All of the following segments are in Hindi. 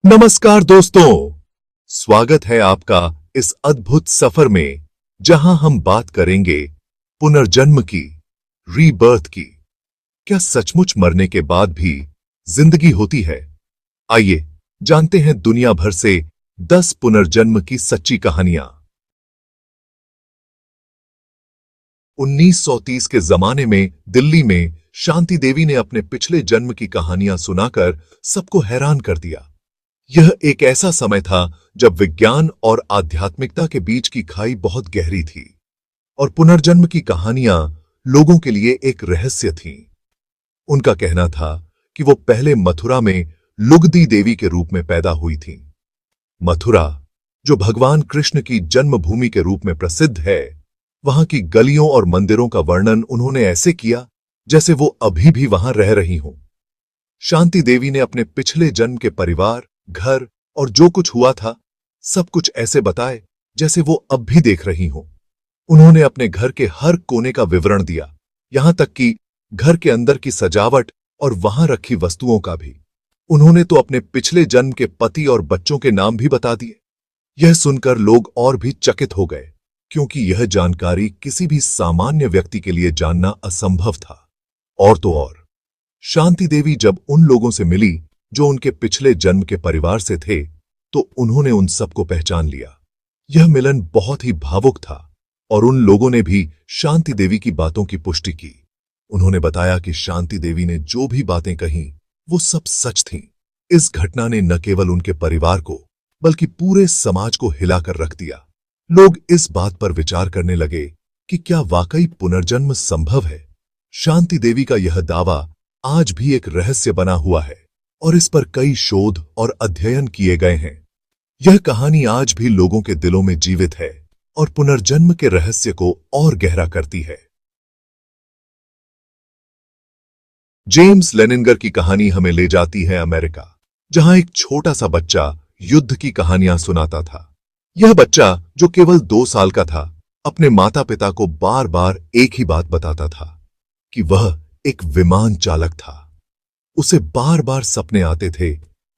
नमस्कार दोस्तों, स्वागत है आपका इस अद्भुत सफर में जहां हम बात करेंगे पुनर्जन्म की, रीबर्थ की। क्या सचमुच मरने के बाद भी जिंदगी होती है? आइए जानते हैं दुनिया भर से 10 पुनर्जन्म की सच्ची कहानियां। 1930 के जमाने में दिल्ली में शांति देवी ने अपने पिछले जन्म की कहानियां सुनाकर सबको हैरान कर दिया। यह एक ऐसा समय था जब विज्ञान और आध्यात्मिकता के बीच की खाई बहुत गहरी थी और पुनर्जन्म की कहानियां लोगों के लिए एक रहस्य थीं। उनका कहना था कि वो पहले मथुरा में लुगदी देवी के रूप में पैदा हुई थीं। मथुरा, जो भगवान कृष्ण की जन्मभूमि के रूप में प्रसिद्ध है, वहां की गलियों और मंदिरों का वर्णन उन्होंने ऐसे किया जैसे वो अभी भी वहां रह रही हों। शांति देवी ने अपने पिछले जन्म के परिवार, घर और जो कुछ हुआ था सब कुछ ऐसे बताए जैसे वो अब भी देख रही हों। उन्होंने अपने घर के हर कोने का विवरण दिया, यहां तक कि घर के अंदर की सजावट और वहां रखी वस्तुओं का भी। उन्होंने तो अपने पिछले जन्म के पति और बच्चों के नाम भी बता दिए। यह सुनकर लोग और भी चकित हो गए, क्योंकि यह जानकारी किसी भी सामान्य व्यक्ति के लिए जानना असंभव था। और तो और, शांति देवी जब उन लोगों से मिली जो उनके पिछले जन्म के परिवार से थे, तो उन्होंने उन सबको पहचान लिया। यह मिलन बहुत ही भावुक था और उन लोगों ने भी शांति देवी की बातों की पुष्टि की। उन्होंने बताया कि शांति देवी ने जो भी बातें कहीं वो सब सच थीं। इस घटना ने न केवल उनके परिवार को बल्कि पूरे समाज को हिलाकर रख दिया। लोग इस बात पर विचार करने लगे कि क्या वाकई पुनर्जन्म संभव है। शांति देवी का यह दावा आज भी एक रहस्य बना हुआ है और इस पर कई शोध और अध्ययन किए गए हैं। यह कहानी आज भी लोगों के दिलों में जीवित है और पुनर्जन्म के रहस्य को और गहरा करती है। जेम्स लेनिंगर की कहानी हमें ले जाती है अमेरिका, जहां एक छोटा सा बच्चा युद्ध की कहानियां सुनाता था। यह बच्चा, जो केवल 2 साल का था, अपने माता पिता को बार बार एक ही बात बताता था कि वह एक विमान चालक था। उसे बार बार सपने आते थे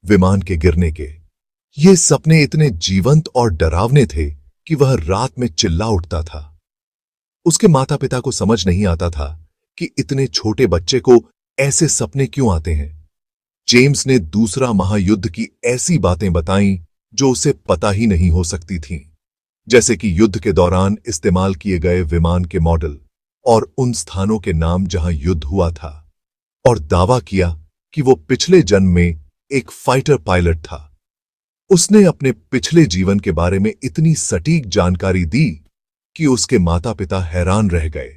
विमान के गिरने के। ये सपने इतने जीवंत और डरावने थे कि वह रात में चिल्ला उठता था। उसके माता पिता को समझ नहीं आता था कि इतने छोटे बच्चे को ऐसे सपने क्यों आते हैं। जेम्स ने दूसरा महायुद्ध की ऐसी बातें बताईं जो उसे पता ही नहीं हो सकती थीं, जैसे कि युद्ध के दौरान इस्तेमाल किए गए विमान के मॉडल और उन स्थानों के नाम जहां युद्ध हुआ था, और दावा किया कि वो पिछले जन्म में एक फाइटर पायलट था। उसने अपने पिछले जीवन के बारे में इतनी सटीक जानकारी दी कि उसके माता पिता हैरान रह गए।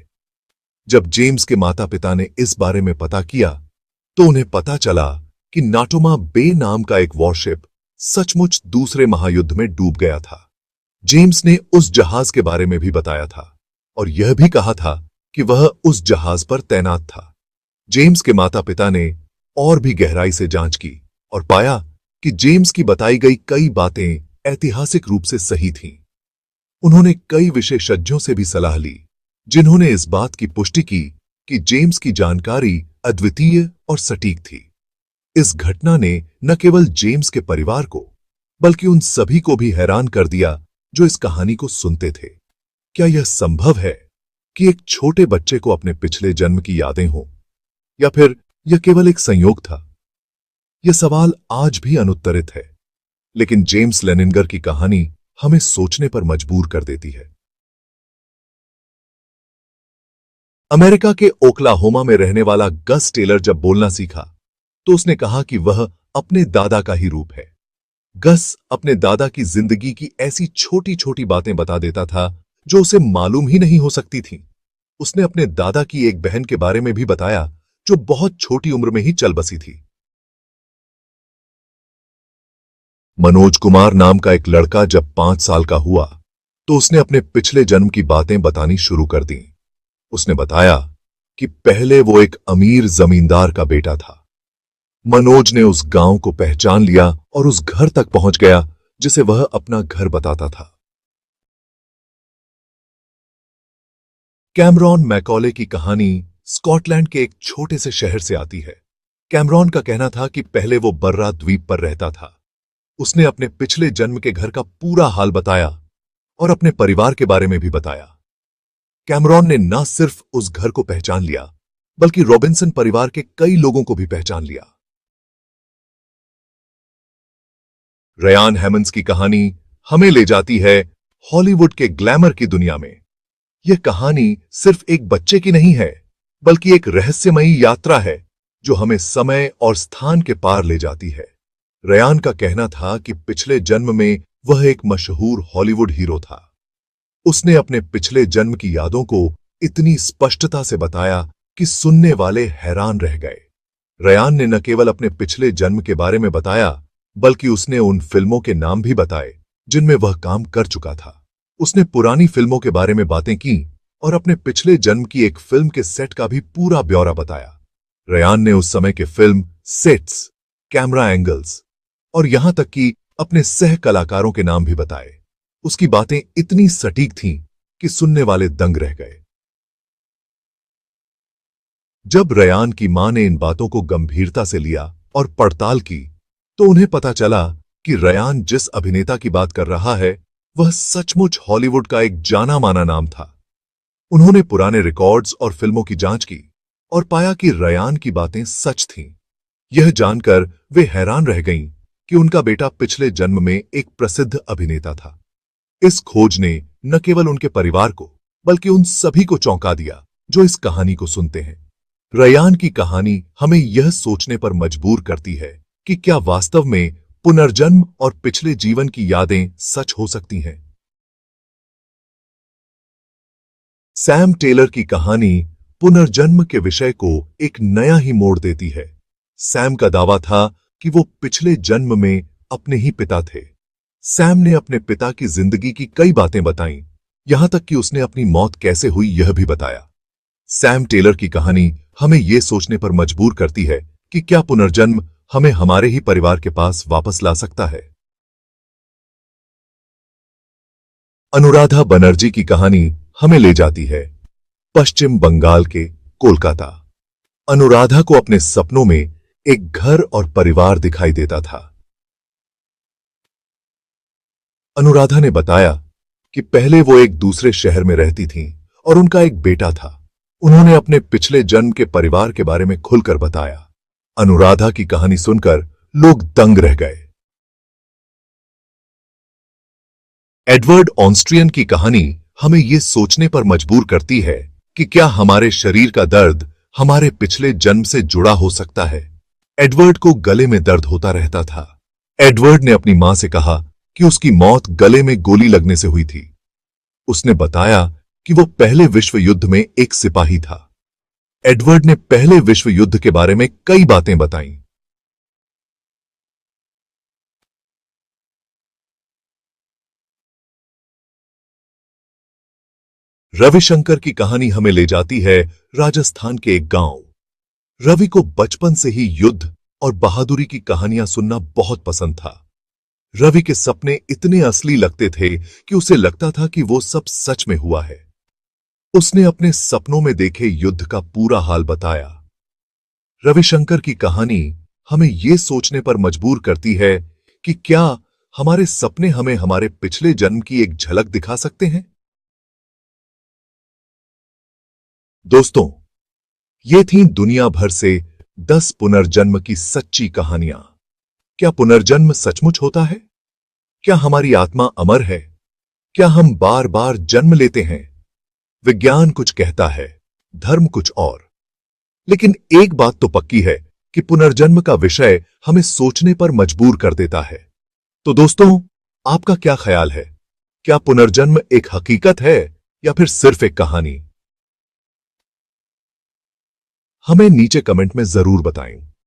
जब जेम्स के माता पिता ने इस बारे में पता किया, तो उन्हें पता चला कि नाटोमा बे नाम का एक वॉरशिप सचमुच दूसरे महायुद्ध में डूब गया था। जेम्स ने उस जहाज के बारे में भी बताया था और यह भी कहा था कि वह उस जहाज पर तैनात था। जेम्स के माता पिता ने और भी गहराई से जांच की और पाया कि जेम्स की बताई गई कई बातें ऐतिहासिक रूप से सही थीं। उन्होंने कई विशेषज्ञों से भी सलाह ली, जिन्होंने इस बात की पुष्टि की कि जेम्स की जानकारी अद्वितीय और सटीक थी। इस घटना ने न केवल जेम्स के परिवार को बल्कि उन सभी को भी हैरान कर दिया जो इस कहानी को सुनते थे। क्या यह संभव है कि एक छोटे बच्चे को अपने पिछले जन्म की यादें हों, या फिर यह केवल एक संयोग था? यह सवाल आज भी अनुत्तरित है, लेकिन जेम्स लेनिंगर की कहानी हमें सोचने पर मजबूर कर देती है। अमेरिका के ओक्लाहोमा में रहने वाला गस टेलर जब बोलना सीखा, तो उसने कहा कि वह अपने दादा का ही रूप है। गस अपने दादा की जिंदगी की ऐसी छोटी छोटी बातें बता देता था जो उसे मालूम ही नहीं हो सकती थीं। उसने अपने दादा की एक बहन के बारे में भी बताया जो बहुत छोटी उम्र में ही चल बसी थी। मनोज कुमार नाम का एक लड़का जब 5 साल का हुआ, तो उसने अपने पिछले जन्म की बातें बतानी शुरू कर दी। उसने बताया कि पहले वो एक अमीर जमींदार का बेटा था। मनोज ने उस गांव को पहचान लिया और उस घर तक पहुंच गया जिसे वह अपना घर बताता था। कैमरॉन मैकॉले की कहानी स्कॉटलैंड के एक छोटे से शहर से आती है। कैमरॉन का कहना था कि पहले वो बर्रा द्वीप पर रहता था। उसने अपने पिछले जन्म के घर का पूरा हाल बताया और अपने परिवार के बारे में भी बताया। कैमरॉन ने न सिर्फ उस घर को पहचान लिया, बल्कि रॉबिन्सन परिवार के कई लोगों को भी पहचान लिया। रयान हेमंड्स की कहानी हमें ले जाती है हॉलीवुड के ग्लैमर की दुनिया में। यह कहानी सिर्फ एक बच्चे की नहीं है, बल्कि एक रहस्यमयी यात्रा है जो हमें समय और स्थान के पार ले जाती है। रयान का कहना था कि पिछले जन्म में वह एक मशहूर हॉलीवुड हीरो था। उसने अपने पिछले जन्म की यादों को इतनी स्पष्टता से बताया कि सुनने वाले हैरान रह गए। रयान ने न केवल अपने पिछले जन्म के बारे में बताया, बल्कि उसने उन फिल्मों के नाम भी बताए जिनमें वह काम कर चुका था। उसने पुरानी फिल्मों के बारे में बातें की और अपने पिछले जन्म की एक फिल्म के सेट का भी पूरा ब्यौरा बताया। रयान ने उस समय के फिल्म सेट्स, कैमरा एंगल्स और यहां तक कि अपने सह कलाकारों के नाम भी बताए। उसकी बातें इतनी सटीक थीं कि सुनने वाले दंग रह गए। जब रयान की मां ने इन बातों को गंभीरता से लिया और पड़ताल की, तो उन्हें पता चला कि रयान जिस अभिनेता की बात कर रहा है, वह सचमुच हॉलीवुड का एक जाना माना नाम था। उन्होंने पुराने रिकॉर्ड्स और फिल्मों की जांच की और पाया कि रयान की बातें सच थीं। यह जानकर वे हैरान रह गईं कि उनका बेटा पिछले जन्म में एक प्रसिद्ध अभिनेता था। इस खोज ने न केवल उनके परिवार को, बल्कि उन सभी को चौंका दिया जो इस कहानी को सुनते हैं। रयान की कहानी हमें यह सोचने पर मजबूर करती है कि क्या वास्तव में पुनर्जन्म और पिछले जीवन की यादें सच हो सकती हैं। सैम टेलर की कहानी पुनर्जन्म के विषय को एक नया ही मोड़ देती है। सैम का दावा था कि वो पिछले जन्म में अपने ही पिता थे। सैम ने अपने पिता की जिंदगी की कई बातें बताईं, यहां तक कि उसने अपनी मौत कैसे हुई यह भी बताया। सैम टेलर की कहानी हमें यह सोचने पर मजबूर करती है कि क्या पुनर्जन्म हमें हमारे ही परिवार के पास वापस ला सकता है। अनुराधा बनर्जी की कहानी हमें ले जाती है पश्चिम बंगाल के कोलकाता। अनुराधा को अपने सपनों में एक घर और परिवार दिखाई देता था। अनुराधा ने बताया कि पहले वो एक दूसरे शहर में रहती थीं और उनका एक बेटा था। उन्होंने अपने पिछले जन्म के परिवार के बारे में खुलकर बताया। अनुराधा की कहानी सुनकर लोग दंग रह गए। एडवर्ड ऑस्ट्रियन की कहानी हमें यह सोचने पर मजबूर करती है कि क्या हमारे शरीर का दर्द हमारे पिछले जन्म से जुड़ा हो सकता है। एडवर्ड को गले में दर्द होता रहता था। एडवर्ड ने अपनी मां से कहा कि उसकी मौत गले में गोली लगने से हुई थी। उसने बताया कि वो पहले विश्व युद्ध में एक सिपाही था। एडवर्ड ने पहले विश्व युद्ध के बारे में कई बातें बताईं। रविशंकर की कहानी हमें ले जाती है राजस्थान के एक गांव। रवि को बचपन से ही युद्ध और बहादुरी की कहानियां सुनना बहुत पसंद था। रवि के सपने इतने असली लगते थे कि उसे लगता था कि वो सब सच में हुआ है। उसने अपने सपनों में देखे युद्ध का पूरा हाल बताया। रविशंकर की कहानी हमें यह सोचने पर मजबूर करती है कि क्या हमारे सपने हमें हमारे पिछले जन्म की एक झलक दिखा सकते हैं। दोस्तों, ये थीं दुनिया भर से 10 पुनर्जन्म की सच्ची कहानियां। क्या पुनर्जन्म सचमुच होता है? क्या हमारी आत्मा अमर है? क्या हम बार बार जन्म लेते हैं? विज्ञान कुछ कहता है, धर्म कुछ और। लेकिन एक बात तो पक्की है कि पुनर्जन्म का विषय हमें सोचने पर मजबूर कर देता है। तो दोस्तों, आपका क्या ख्याल है? क्या पुनर्जन्म एक हकीकत है या फिर सिर्फ एक कहानी? हमें नीचे कमेंट में जरूर बताएं।